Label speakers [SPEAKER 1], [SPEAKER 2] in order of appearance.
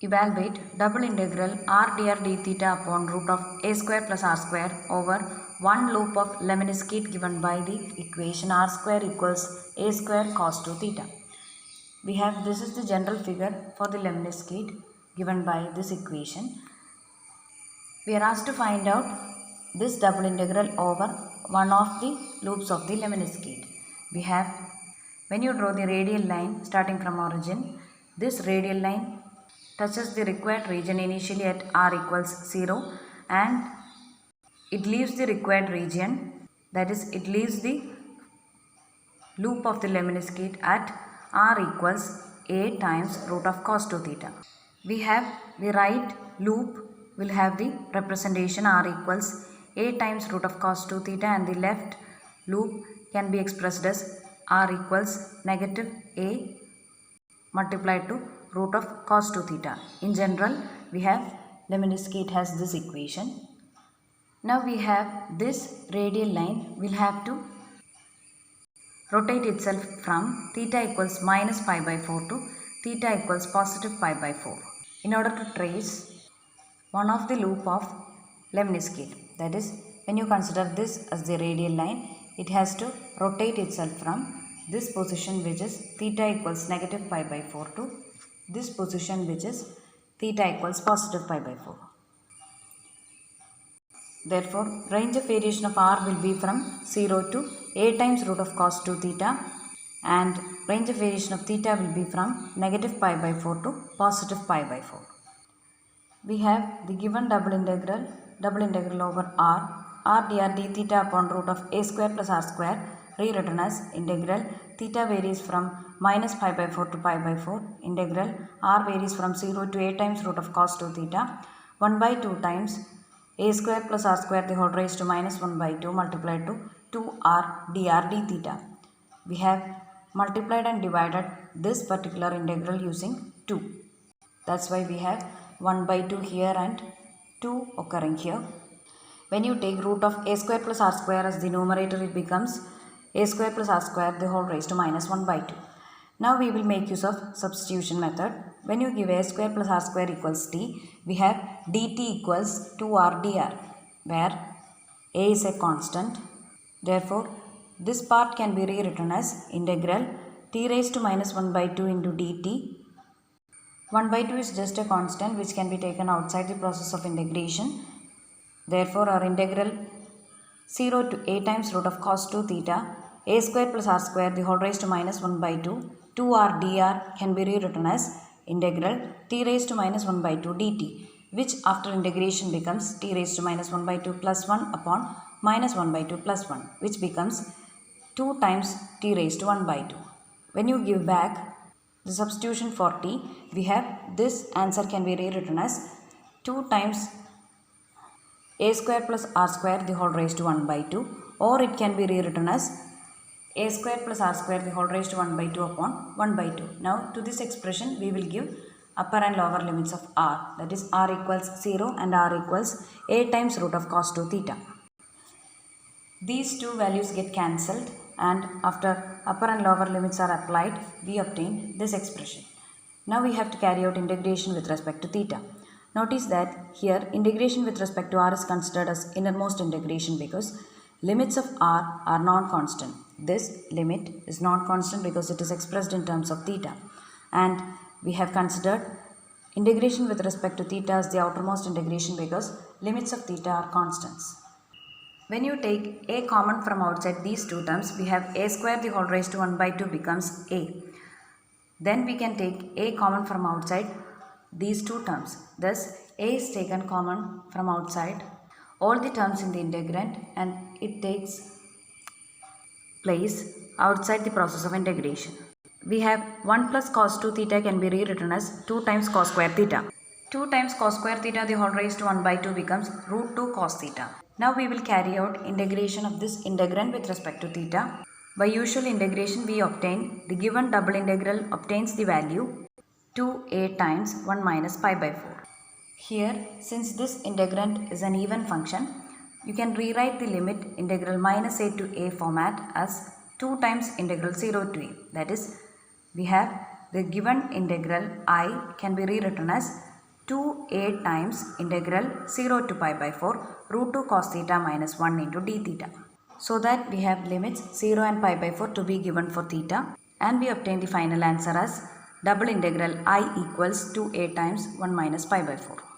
[SPEAKER 1] Evaluate double integral r dr d theta upon root of a square plus r square over one loop of lemniscate given by the equation r square equals a square cos 2 theta. We have this is the general figure for the lemniscate given by this equation. We are asked to find out this double integral over one of the loops of the lemniscate. We have, when you draw the radial line starting from origin, this radial line touches the required region initially at r equals 0 and it leaves the required region, that is it leaves the loop of the lemniscate at r equals a times root of cos 2 theta. We have the right loop will have the representation r equals a times root of cos 2 theta and the left loop can be expressed as r equals negative a multiplied to root of cos 2 theta. In general, we have lemniscate has this equation. Now we have this radial line will have to rotate itself from theta equals minus pi by 4 to theta equals positive pi by 4 in order to trace one of the loop of lemniscate. That is, when you consider this as the radial line, it has to rotate itself from this position which is theta equals negative pi by 4 to this position which is theta equals positive pi by 4. Therefore, range of variation of r will be from 0 to a times root of cos 2 theta and range of variation of theta will be from negative pi by 4 to positive pi by 4. We have the given double integral over r dr d theta upon root of a square plus r square rewritten as integral theta varies from minus pi by 4 to pi by 4, integral r varies from 0 to a times root of cos 2 theta 1 by 2 times a square plus r square the whole raised to minus 1 by 2 multiplied to 2r dr d theta. We have multiplied and divided this particular integral using 2. That's why we have 1 by 2 here and 2 occurring here. When you take root of a square plus r square as the numerator, it becomes a square plus r square the whole raised to minus 1 by 2. Now we will make use of substitution method. When you give a square plus r square equals t, we have dt equals 2r dr, where a is a constant. Therefore, this part can be rewritten as integral t raised to minus 1 by 2 into dt. 1 by 2 is just a constant which can be taken outside the process of integration. Therefore, our integral 0 to a times root of cos 2 theta a square plus r square the whole raised to minus 1 by 2 2r dr can be rewritten as integral t raised to minus 1 by 2 dt, which after integration becomes t raised to minus 1 by 2 plus 1 upon minus 1 by 2 plus 1, which becomes 2 times t raised to 1 by 2. When you give back the substitution for t, we have this answer can be rewritten as 2 times a square plus r square the whole raised to 1 by 2, or it can be rewritten as a square plus r square the whole raised to 1 by 2 upon 1 by 2. Now to this expression we will give upper and lower limits of r, that is r equals 0 and r equals a times root of cos 2 theta. These two values get cancelled and after upper and lower limits are applied, we obtain this expression. Now we have to carry out integration with respect to theta. Notice that here integration with respect to r is considered as innermost integration because limits of r are non-constant. This limit is non-constant because it is expressed in terms of theta, and we have considered integration with respect to theta as the outermost integration because limits of theta are constants. When you take a common from outside these two terms, we have a square the whole raised to 1 by 2 becomes a. Then we can take a common from outside these two terms. Thus, a is taken common from outside all the terms in the integrand and it takes place outside the process of integration. We have 1 plus cos 2 theta can be rewritten as 2 times cos square theta. 2 times cos square theta the whole raised to 1 by 2 becomes root 2 cos theta. Now we will carry out integration of this integrand with respect to theta. By usual integration we obtain the given double integral obtains the value 2a times 1 minus pi by 4. Here, since this integrand is an even function, you can rewrite the limit integral minus a to a format as 2 times integral 0 to a. That is, we have the given integral I can be rewritten as 2a times integral 0 to pi by 4 root 2 cos theta minus 1 into d theta. So that we have limits 0 and pi by 4 to be given for theta, and we obtain the final answer as double integral I equals 2a times 1 minus pi by 4.